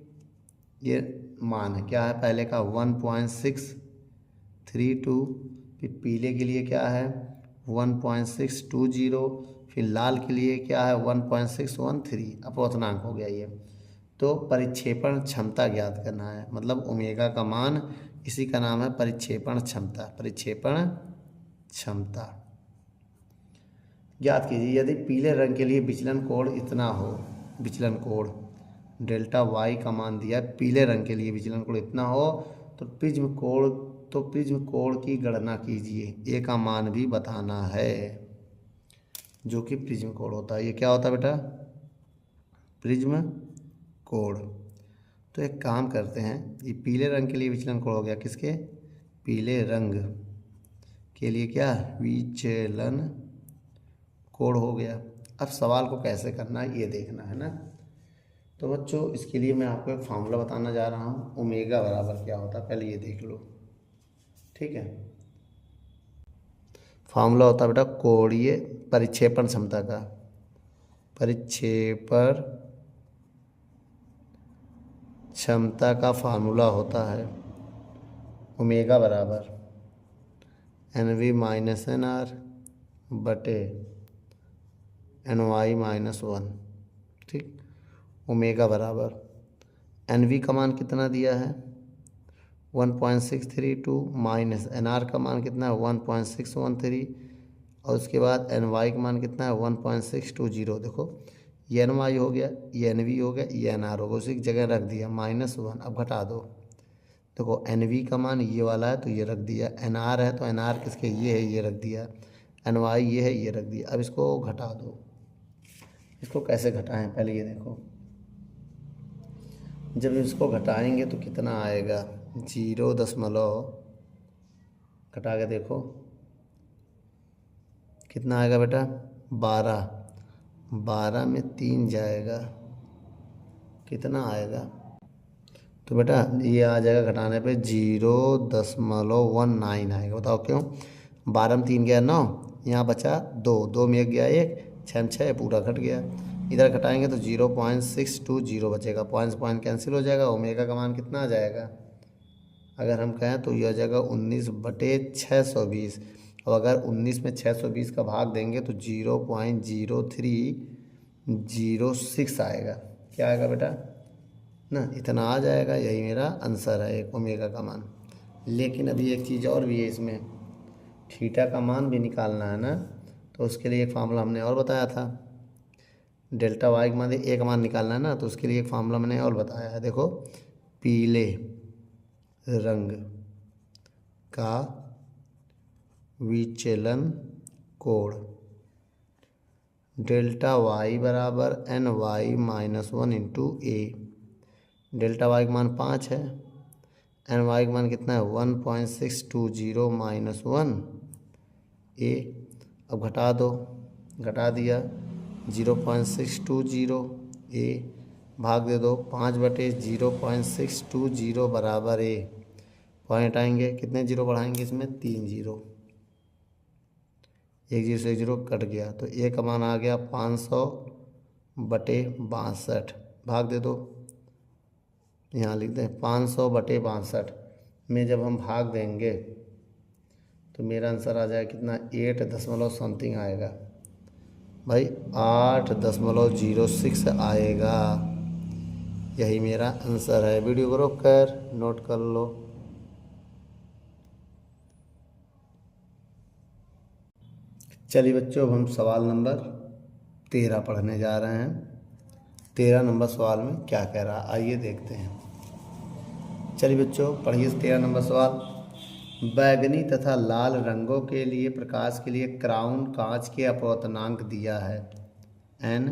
ये मान है, क्या है? पहले का 1.632, फिर पीले के लिए क्या है 1.620, फिर लाल के लिए क्या है 1.613, अपवर्तनांक हो गया ये। तो परिक्षेपण क्षमता ज्ञात करना है, मतलब ओमेगा का मान, इसी का नाम है परिक्षेपण क्षमता। परिक्षेपण क्षमता ज्ञात कीजिए। यदि पीले रंग के लिए विचलन कोण इतना हो, विचलन कोण डेल्टा वाई का मान दिया, पीले रंग के लिए विचलन कोण इतना हो तो प्रिज्म कोण की गणना कीजिए। ए का मान भी बताना है, जो कि प्रिज्म कोण होता है। ये क्या होता है बेटा? प्रिज्म कोण। तो एक काम करते हैं, ये पीले रंग के लिए विचलन कोण हो गया, किसके? पीले रंग के लिए क्या विचलन कोण हो गया। अब सवाल को कैसे करना है ये देखना है ना। तो बच्चों इसके लिए मैं आपको एक फार्मूला बताना जा रहा हूँ, ओमेगा बराबर क्या होता है, पहले ये देख लो, ठीक है। फार्मूला होता है बेटा कोणीय परिक्षेपण क्षमता का, परिक्षेपण क्षमता का फार्मूला होता है ओमेगा बराबर N V minus N R बटे एन वाई माइनस 1, ठीक। ओमेगा बराबर एन वी का मान कितना दिया है 1.632 माइनस एन आर का मान कितना है 1.613, और उसके बाद एन वाई का मान कितना है 1.620। देखो ये एन वाई हो गया, ये एन वी हो गया, ये एन आर हो गया, उसी की जगह रख दिया -1। अब घटा दो, देखो एन वी का मान ये वाला है तो ये रख दिया, एन आर है तो एन आर किसके ये है ये रख दिया, एन वाई ये है ये रख दिया। अब इसको घटा दो। इसको कैसे घटाएं पहले ये देखो। जब इसको घटाएंगे तो कितना आएगा, 0 घटा के देखो कितना आएगा बेटा, 12। 12 में 3 जाएगा, कितना आएगा, तो बेटा ये आ जाएगा घटाने पे 0.19 आएगा। बताओ क्यों, 12 में 3 गया 9, यहाँ बचा 2, 2 में 1 गया 1, 6 में 6 पूरा घट गया। इधर घटाएंगे तो 0.620 बचेगा, पॉइंट पॉइंट कैंसिल हो जाएगा। ओमेगा का मान कितना आ जाएगा, अगर हम कहें तो ये आ जाएगा 19/620। अब अगर 19 में 620 का भाग देंगे तो 0.0306 आएगा। क्या आएगा बेटा ना, इतना आ जाएगा। यही मेरा आंसर है एक ओमेगा का मान। लेकिन अभी एक चीज़ और भी है इसमें, थीटा का मान भी निकालना है ना, तो उसके लिए एक फार्मूला हमने और बताया था। डेल्टा वाई का मान ए का मान निकालना है ना, तो उसके लिए एक फार्मूला मैंने और बताया है। देखो पीले रंग का विचलन कोण डेल्टा वाई बराबर एन वाई -1 इंटू ए। डेल्टा वाई का मान 5 है, एन वाई का मान कितना है 1.620 -1 ए। अब घटा दो, घटा दिया 0.620 ए, भाग दे दो 5/0.620 बराबर ए। पॉइंट आएंगे, कितने जीरो बढ़ाएंगे इसमें, 3 जीरो, 1 जीरो से 1 जीरो कट गया तो ए का मान आ गया 500/62। भाग दे दो, यहाँ लिख दें 500/62 में जब हम भाग देंगे तो मेरा आंसर आ जाएगा कितना, 8 दशमलव समथिंग आएगा भाई, 8.06 आएगा। यही मेरा आंसर है। वीडियो को रोक कर नोट कर लो। चलिए बच्चों, अब हम सवाल नंबर 13 पढ़ने जा रहे हैं। 13 नंबर सवाल में क्या कह रहा है आइए देखते हैं। चलिए बच्चों पढ़िए 13 नंबर सवाल। बैगनी तथा लाल रंगों के लिए प्रकाश के लिए क्राउन कांच के अपवर्तनांक दिया है n।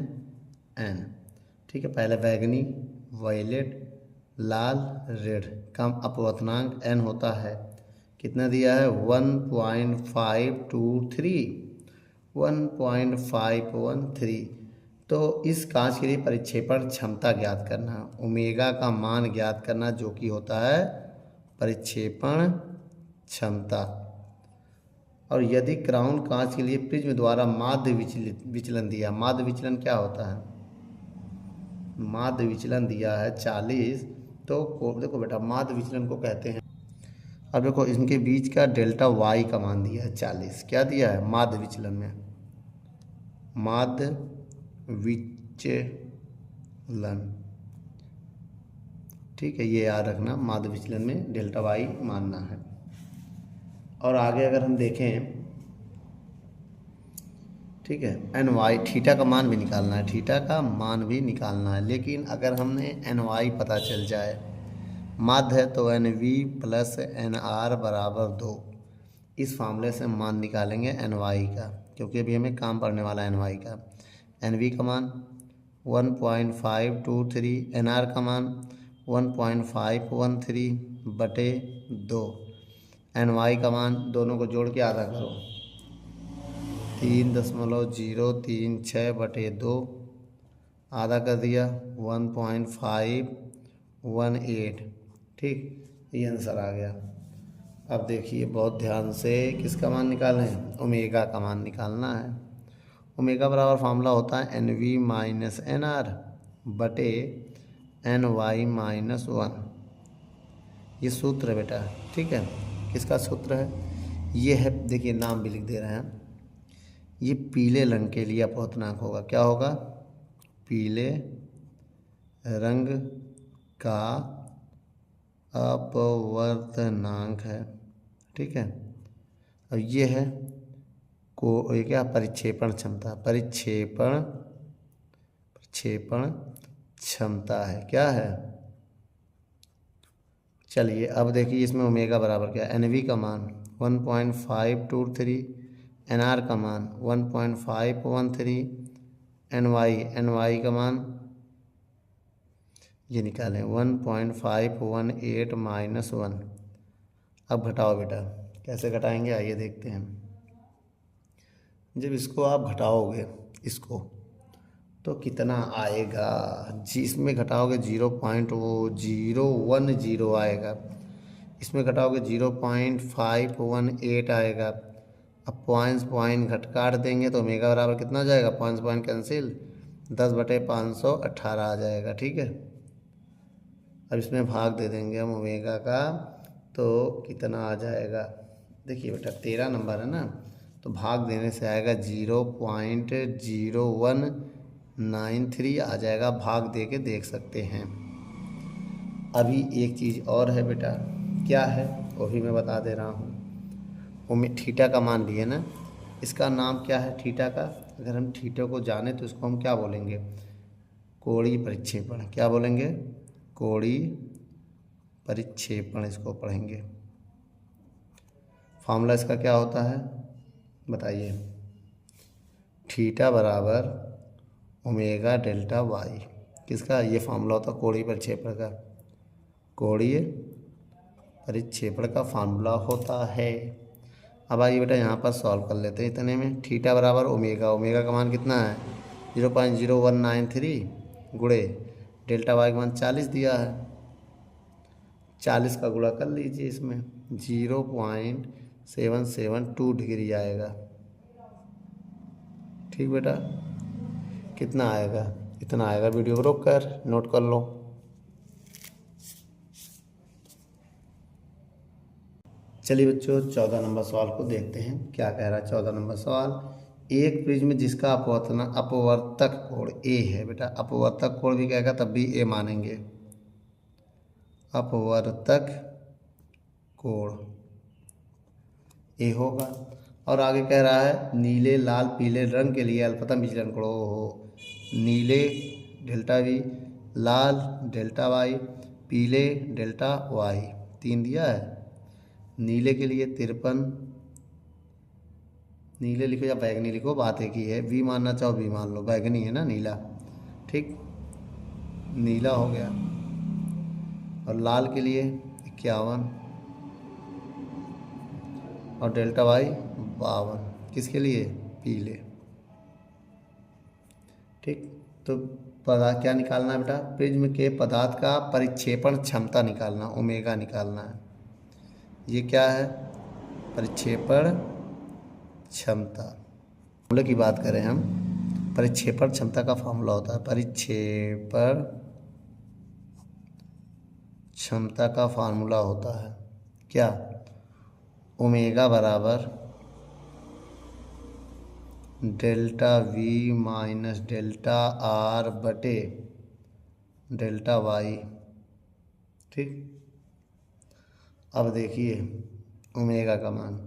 ठीक है, पहले बैगनी वायलेट लाल रेड का अपवर्तनांक n होता है, कितना दिया है 1.513। तो इस कांच के लिए परिक्षेपण क्षमता ज्ञात करना, ओमेगा का मान ज्ञात करना जो कि होता है परिक्षेपण क्षमता। और यदि क्राउन कांच के लिए प्रिज्म द्वारा माध्य विचलन दिया, माध्य विचलन क्या होता है, माध्य विचलन दिया है 40, तो देखो बेटा माध्य विचलन को कहते हैं। अब देखो इनके बीच का डेल्टा वाई का मान दिया है 40, क्या दिया है माध्य विचलन में, माध्य विचलन। ठीक है, ये याद रखना, माध्य विचलन में डेल्टा वाई मानना है। और आगे अगर हम देखें, ठीक है, एन वाई थीटा का मान भी निकालना है, थीटा का मान भी निकालना है। लेकिन अगर हमने एन वाई पता चल जाए, माध्य है तो N V plus N R बराबर 2, इस फार्मूले से मान निकालेंगे एन वाई का, क्योंकि अभी हमें काम पड़ने वाला है एन वाई का। एन वी का मान 1.523, एन आर का मान 1.513/2, एन वाई का मान दोनों को जोड़ के आधा करो 3.036/2, आधा कर दिया 1.518। ठीक, ये आंसर आ गया। अब देखिए बहुत ध्यान से किसका मान निकालें, ओमेगा का मान निकालना है। ओमेगा बराबर फार्मूला होता है N V minus N R बटे एन वाई -1। ये सूत्र है बेटा, ठीक है, किसका सूत्र है, ये है, देखिए नाम भी लिख दे रहे हैं। ये पीले रंग के लिए अपवर्तनांक होगा, क्या होगा, पीले रंग का अपवर्तनांक है। ठीक है, अब ये है ये क्या, परिक्षेपण क्षमता, परिक्षेपण क्षमता है, क्या है, चलिए अब देखिए इसमें ओमेगा बराबर क्या, एन वी का मान 1.523, एन आर का मान 1.513, एन वाई का मान ये निकालें 1.518 माइनस 1। अब घटाओ बेटा, कैसे घटाएंगे आइए देखते हैं। जब इसको आप घटाओगे इसको तो कितना आएगा जी, इसमें घटाओगे 0.010 आएगा, इसमें घटाओगे 0.518 आएगा। अब पॉइंट घट काट देंगे तो ओमेगा बराबर कितना हो जाएगा, पॉइंट कैंसिल 10/518 आ जाएगा। ठीक है, अब इसमें भाग दे देंगे हम ओमेगा का तो कितना आ जाएगा, देखिए बेटा 13 नंबर है ना, तो भाग देने से आएगा 0.0193 आ जाएगा, भाग दे के देख सकते हैं। अभी एक चीज़ और है बेटा, क्या है वो भी मैं बता दे रहा हूँ। थीटा का मान लिए ना, इसका नाम क्या है थीटा का, अगर हम थीटा को जाने तो इसको हम क्या बोलेंगे, कोणीय परिक्षेपण। क्या बोलेंगे, कोणीय परिक्षेपण इसको पढ़ेंगे। फार्मूला इसका क्या होता है बताइए, थीटा बराबर ओमेगा डेल्टा वाई। किसका, ये फार्मूला होता है कोणीय परिक्षेपण का, कोणीय परिक्षेपण का फार्मूला होता है। अब आइए बेटा यहाँ पर सॉल्व कर लेते हैं। इतने में थीटा बराबर ओमेगा का मान कितना है 0.0193 गुणे डेल्टा वाई का मान 40 दिया है, 40 का गुणा कर लीजिए, इसमें 0.772 डिग्री आएगा। ठीक बेटा, कितना आएगा, इतना आएगा। वीडियो को रोक कर नोट कर लो। चलिए बच्चों 14 नंबर सवाल को देखते हैं, क्या कह रहा है 14 नंबर सवाल। एक प्रिज्म जिसका अपवर्तक कोण ए है, बेटा अपवर्तक कोण भी कहेगा तब भी ए मानेंगे, अपवर्तक कोण ए होगा। और आगे कह रहा है नीले लाल पीले रंग के लिए अल्पतम विचलन कोण हो, नीले delta we, Lal delta Y, पीले डेल्टा वाई, 3 दिया है। नीले के लिए 53, नीले लिखो या बैगनी लिखो, बात एक ही है, वी मानना चाहो वी मान लो, बैगनी है ना नीला। ठीक, नीला हो गया। और लाल के लिए 51 और डेल्टा वाई 52, किसके लिए, पीले। ठीक, तो क्या निकालना है बेटा, प्रिज्म के पदार्थ का परिक्षेपण क्षमता निकालना, ओमेगा निकालना है। ये क्या है, परिक्षेपण क्षमता। फॉर्मूले की बात करें हम, परिक्षेपण क्षमता का फॉर्मूला होता है, परिक्षेपण क्षमता का फार्मूला होता है क्या, ओमेगा बराबर delta V minus delta are बटे डेल्टा वाई। ठीक, अब देखिए ओमेगा का मान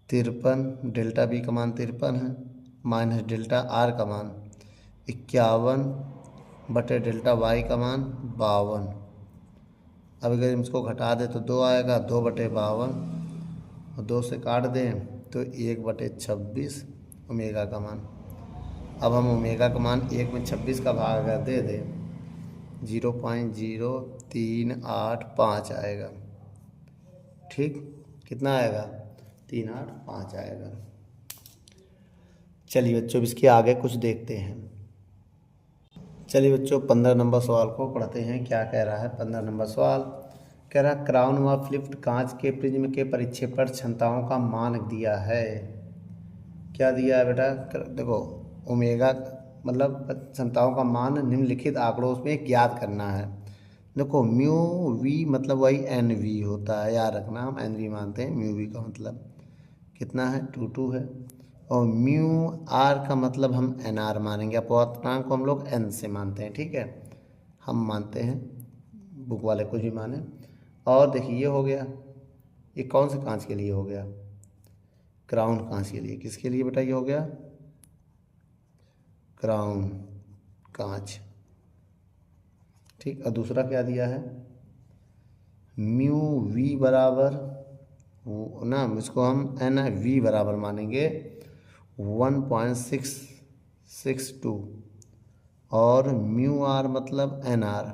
53, डेल्टा बी का मान 53 है, माइनस डेल्टा आर का मान 51 बटे डेल्टा वाई का मान 52। अब अगर हम इसको घटा दें तो 2 आएगा, 2/52 और 2 से काट दें तो 1/26 ओमेगा का मान। अब हम ओमेगा का मान 1 में 26 का भाग अगर दे दें 0.0385 आएगा। ठीक, कितना आएगा, 385 आएगा। चलिए बच्चों इसके आगे कुछ देखते हैं। चलिए बच्चों 15 नंबर सवाल को पढ़ते हैं, क्या कह रहा है 15 नंबर सवाल। कह रहा क्राउन व फ्लिप्ड कांच के प्रिज्म के परिक्षेपण क्षमताओं का मान दिया है। क्या दिया है बेटा, देखो ओमेगा मतलब क्षमताओं का मान निम्नलिखित आंकड़ों उसमें ज्ञात करना है। देखो म्यू वी मतलब वही एन वी होता है, याद रखना, हम एन वी मानते हैं, म्यू वी का मतलब कितना है 2 है, और म्यू आर का मतलब हम एन आर मानेंगे, अपवर्तनांक को हम लोग एन से मानते हैं। ठीक है, हम मानते हैं, बुक वाले कुछ भी माने। और देखिए ये हो गया, ये कौन से कांच के लिए हो गया, क्राउन कांच के लिए। किसके लिए बेटा ये हो गया, क्राउन कांच। ठीक, और दूसरा क्या दिया है, म्यू वी बराबर ना, इसको हम एन वी बराबर मानेंगे 1.662 और म्यू आर मतलब एन आर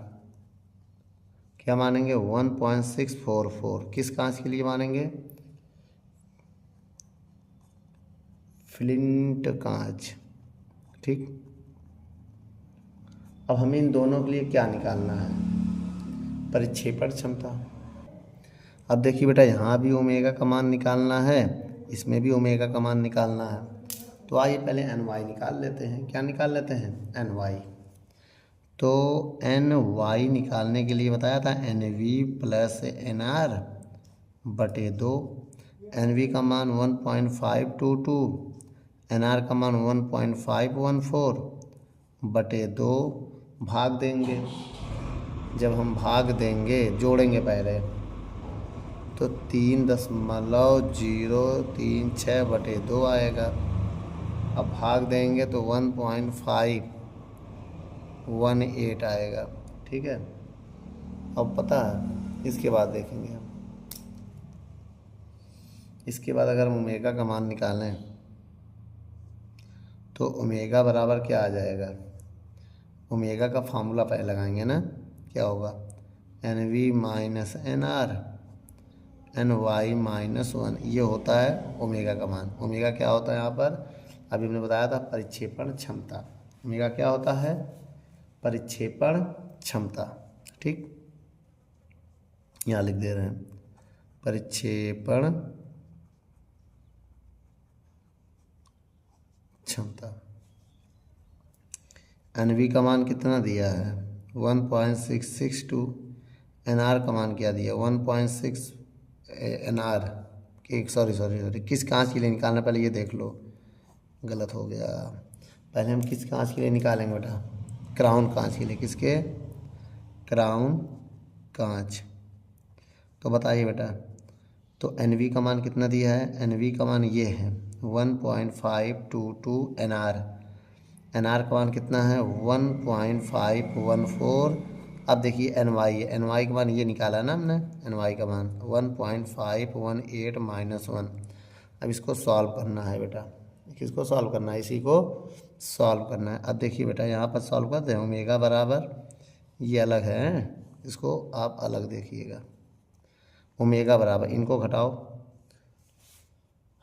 क्या मानेंगे 1.644। किस कांच के लिए मानेंगे? फ्लिंट कांच। ठीक, अब हमें इन दोनों के लिए क्या निकालना है? परिक्षेपण क्षमता। अब देखिए बेटा, यहाँ भी ओमेगा का मान निकालना है, इसमें भी ओमेगा का मान निकालना है। तो आइए पहले एन वाई निकाल लेते हैं। क्या निकाल लेते हैं? N Y. तो एन वाई निकालने के लिए बताया था N V plus N R बटे 2। एन वी का मान 1.522, एन आर का मान 1.514 बटे 2, भाग देंगे। जब हम भाग देंगे, जोड़ेंगे पहले, तो 3.036 बटे 2 आएगा। अब भाग देंगे तो 1.518 आएगा। ठीक है, अब पता है इसके बाद देखेंगे हम। इसके बाद अगर हम ओमेगा का मान निकालें तो ओमेगा बराबर क्या आ जाएगा? ओमेगा का फार्मूला पहले लगाएंगे ना। क्या होगा? N V minus N R N Y minus 1, ये होता है ओमेगा का मान। ओमेगा क्या होता है यहाँ पर? अभी हमने बताया था परिक्षेपण क्षमता। ओमेगा क्या होता है? परिक्षेपण क्षमता। ठीक, यहाँ लिख दे रहे हैं परिक्षेपण क्षमता। एन वी का मान कितना दिया है? 1.662। एन आर का मान क्या दिया? 1.6 एन आर के सॉरी किस कांच के लिए निकालना, पहले ये देख लो, गलत हो गया। पहले हम किस कांच के लिए निकालेंगे बेटा? क्राउन कांच के लिए। किसके? क्राउन कांच। तो बताइए बेटा, तो एन वी का मान कितना दिया है? एन वी का मान ये है 1.522 एन आर। एन आर का मान कितना है? 1.514। अब देखिए एन वाई है, एन वाई का मान ये निकाला ना हमने, एन वाई का मान 1.518 माइनस 1। अब इसको सॉल्व करना है बेटा। किसको सॉल्व करना है? इसी को सॉल्व करना है। अब देखिए बेटा, यहाँ पर सॉल्व करते हैं। ओमेगा बराबर, ये अलग है, इसको आप अलग देखिएगा। ओमेगा बराबर, इनको घटाओ।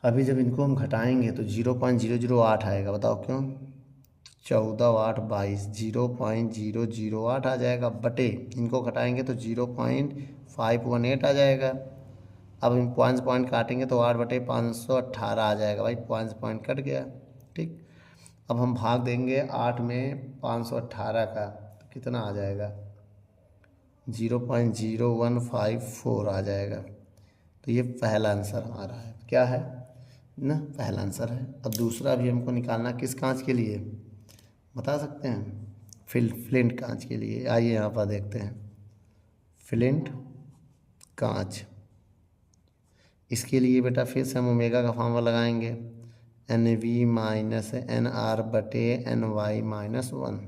अभी जब इनको हम घटाएंगे तो 0.008 आएगा। बताओ क्यों? 14 8 22, 0.008 आ जाएगा बटे, इनको घटाएंगे तो 0.518 आ जाएगा। अब हम पॉइंट काटेंगे तो 8/518 आ जाएगा। भाई पॉइंट कट गया। ठीक, अब हम भाग देंगे 8 में 518 का, तो कितना आ जाएगा? 0.0154 आ जाएगा। तो ये पहला आंसर हमारा है। क्या है ना? पहला आंसर है। अब दूसरा भी हमको निकालना, किस कांच के लिए बता सकते हैं? फ्लिंट कांच के लिए। आइए यहाँ पर देखते हैं फ्लिंट कांच। इसके लिए बेटा फिर से हम ओमेगा का फार्मूला लगाएंगे, N V minus N R बटे N Y minus 1।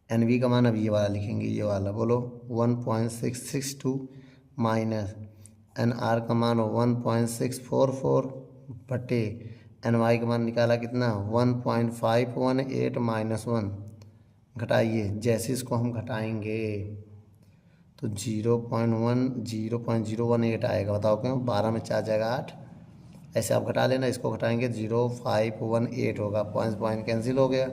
N V का मान अब ये वाला लिखेंगे, ये वाला बोलो 1.662 माइनस एन आर का मान 1.644 बटे एन वाई का मान निकाला कितना? 1.518 माइनस 1। घटाइए, जैसे इसको हम घटाएंगे तो 0.018 आएगा। बताओ क्यों? 12 में 4 जाएगा 8। ऐसे आप घटा लेना, इसको घटाएंगे 0.518 होगा। पॉइंट कैंसिल हो गया।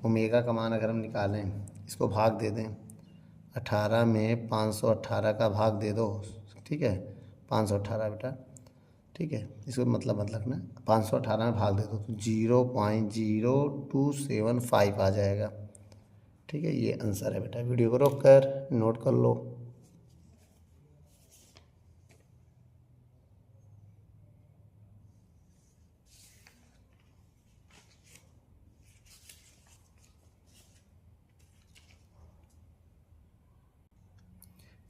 ओमेगा का मान अगर हम निकालें, इसको भाग दे दें, 18 में 518 का भाग दे दो। ठीक है, 518 बेटा। ठीक है, इसको मतलब ना 518 में भाग दे दो तो 0.0275 आ जाएगा। ठीक है, ये आंसर है बेटा। वीडियो को रोक कर नोट कर लो।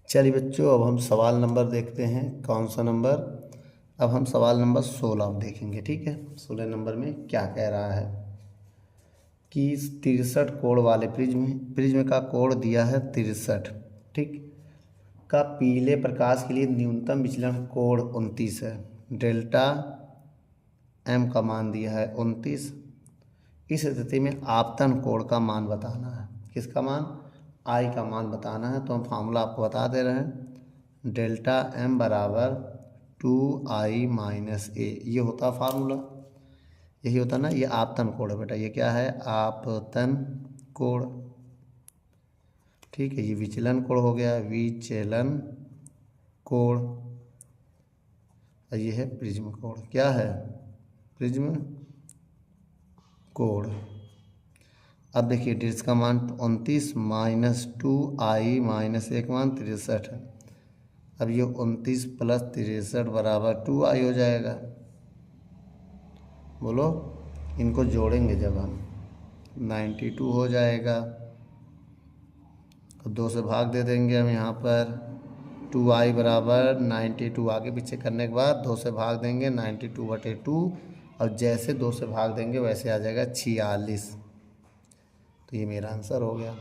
चलिए बच्चों, अब हम सवाल नंबर देखते हैं। कौन सा नंबर? अब हम सवाल नंबर 16 देखेंगे। ठीक है, 16 नंबर में क्या कह रहा है कि 63 कोण वाले प्रिज्म का कोण दिया है 63। ठीक, का पीले प्रकाश के लिए न्यूनतम विचलन कोण 29 है। डेल्टा एम का मान दिया है 29। इस स्थिति में आपतन कोण का मान बताना है। किसका मान? आई का मान बताना है। तो हम फार्मूला आपको बता दे रहे हैं, डेल्टा एम बराबर 2i माइनस ए, ये होता फार्मूला, यही होता ना। ये आपतन कोण है बेटा, ये क्या है? आपतन कोण। ठीक है, ये विचलन कोण हो गया, विचलन कोण। और ये है प्रिज्म कोण। क्या है? प्रिज्म कोण। अब देखिए डिस्क का मान 29 माइनस 2i माइनस एक मान 63 है। अब ये 29 प्लस 63 बराबर 2i हो जाएगा। बोलो, इनको जोड़ेंगे जब हम 92 हो जाएगा। तो 2 से भाग दे देंगे हम यहाँ पर, 2i बराबर 92, आगे पीछे करने के बाद 2 से भाग देंगे 92/2, और जैसे 2 से भाग देंगे वैसे आ जाएगा 46। तो ये मेरा आंसर हो गया।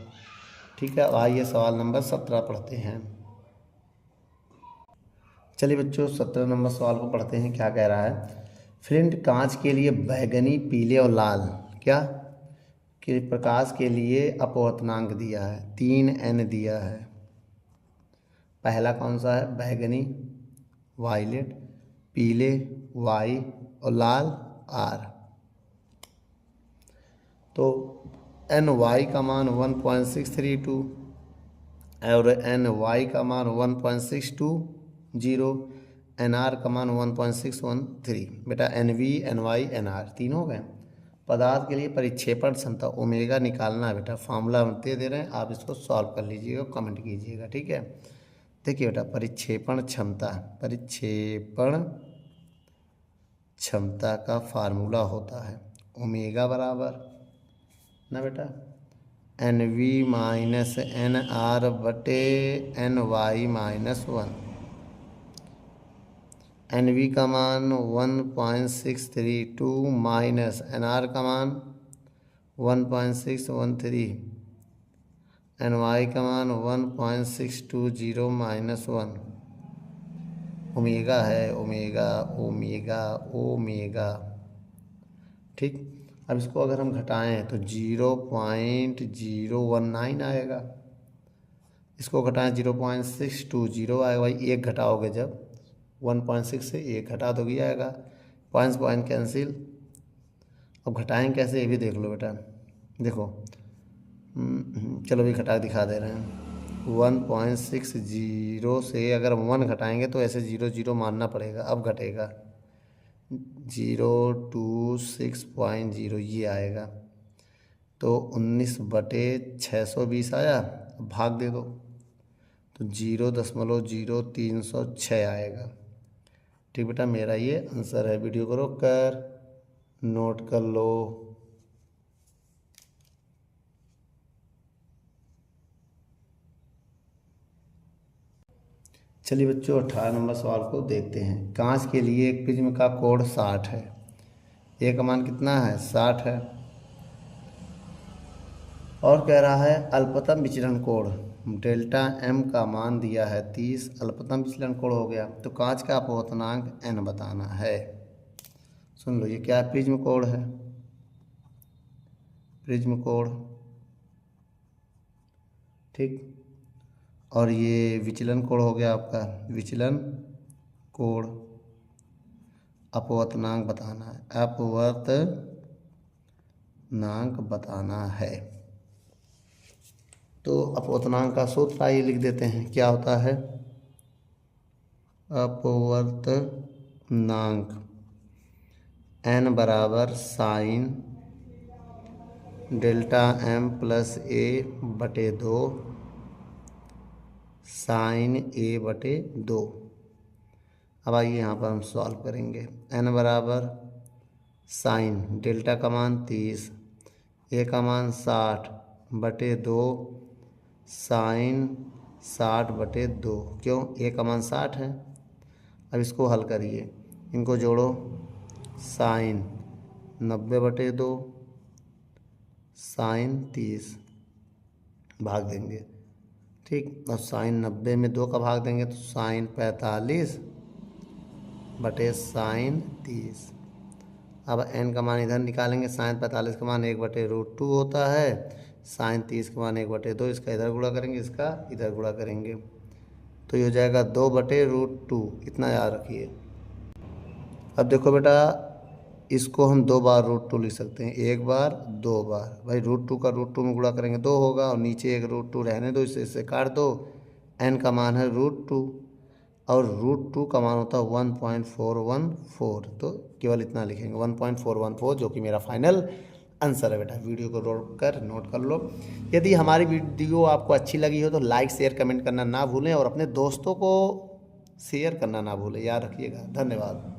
ठीक है, अब आइए सवाल नंबर 17 पढ़ते हैं। चलिए बच्चों 17 नंबर सवाल को पढ़ते हैं। क्या कह रहा है? फ्लिंट कांच के लिए बैगनी, पीले और लाल क्या के प्रकाश के लिए अपवर्तनांक दिया है, 3n दिया है। पहला कौन सा है? बैगनी वायलेट, पीले y और लाल r। तो ny का मान 1.632 और ny का मान 1.620, nr का मान 1.613। बेटा nv, ny, nr तीन हो गए। पदार्थ के लिए परिक्षेपण क्षमता ओमेगा निकालना है बेटा। फार्मूला हम दे रहे हैं, आप इसको सॉल्व कर लीजिएगा, कमेंट कीजिएगा। ठीक है, देखिए बेटा, परिक्षेपण क्षमता का फार्मूला होता है ओमेगा बराबर ना बेटा NV माइनस NR बटे NY माइनस 1। NV का मान 1.632 माइनस NR का मान 1.613, NY का मान 1.620 माइनस 1। ओमेगा है, ओमेगा ओमेगा ओमेगा। ठीक, अब इसको अगर हम घटाएं तो 0.019 आएगा। इसको घटाएं 0.620 आएगा। भाई एक घटाओगे जब 1.6 से एक घटा दोगे आएगा, पॉइंट कैंसिल। अब घटाएं कैसे ये भी देख लो बेटा। देखो चलो भी घटा दिखा दे रहे हैं। 1.60 से अगर हम 1 घटाएंगे तो ऐसे 0 मानना पड़ेगा, अब घटेगा 026.0 ये आएगा। तो 19/620 आया, भाग दे दो तो 0.0306 आएगा। ठीक बेटा, मेरा ये आंसर है। वीडियो को रोक कर नोट कर लो। चलिए बच्चों 18 नंबर सवाल को देखते हैं। कांच के लिए एक प्रिज्म का कोण 60 है। ए का मान कितना है? 60 है। और कह रहा है अल्पतम विचलन कोण डेल्टा एम का मान दिया है 30। अल्पतम विचलन कोण हो गया, तो कांच का अपवर्तनांक n बताना है। सुन लो, ये क्या है? प्रिज्म कोण है, प्रिज्म कोण। ठीक, और ये विचलन कोण हो गया आपका, विचलन कोण। अपवर्तनांक बताना है, अपवर्तनांक बताना है। तो अपवर्तनांक का सूत्र आइए लिख देते हैं। क्या होता है? अपवर्तनांक n बराबर sine delta m plus a बटे 2 साइन a बटे 2। अब आइए यहाँ पर हम सॉल्व करेंगे। n बराबर साइन डेल्टा का मान 30, a का मान 60 बटे 2 साइन 60 बटे 2। क्यों? a का मान 60 है। अब इसको हल करिए, इनको जोड़ो, साइन 90/2 साइन 30, भाग देंगे। ठीक। और साइन 90 में 2 का भाग देंगे तो साइन 45 बटे साइन 30। अब n का मान इधर निकालेंगे, साइन 45 का मान 1/√2 होता है, साइन 30 का मान 1/2, इसका इधर गुणा करेंगे, इसका इधर गुणा करेंगे, तो ये हो जाएगा 2/√2। इतना याद रखिए। अब देखो बेटा, इसको हम 2 बार √2 लिख सकते हैं, 1 बार 2 बार। भाई √2 का √2 में गुणा करेंगे 2 होगा, और नीचे एक √2 रहने दो, इससे काट दो। n का मान है √2 और √2 का मान होता है 1.414, तो केवल इतना लिखेंगे 1.414, जो कि मेरा फाइनल आंसर है बेटा। वीडियो को नोट कर लो। यदि हमारी वीडियो आपको अच्छी लगी हो तो लाइक शेयर कमेंट करना ना भूलें, और अपने दोस्तों को शेयर करना ना भूलें, याद रखिएगा। धन्यवाद।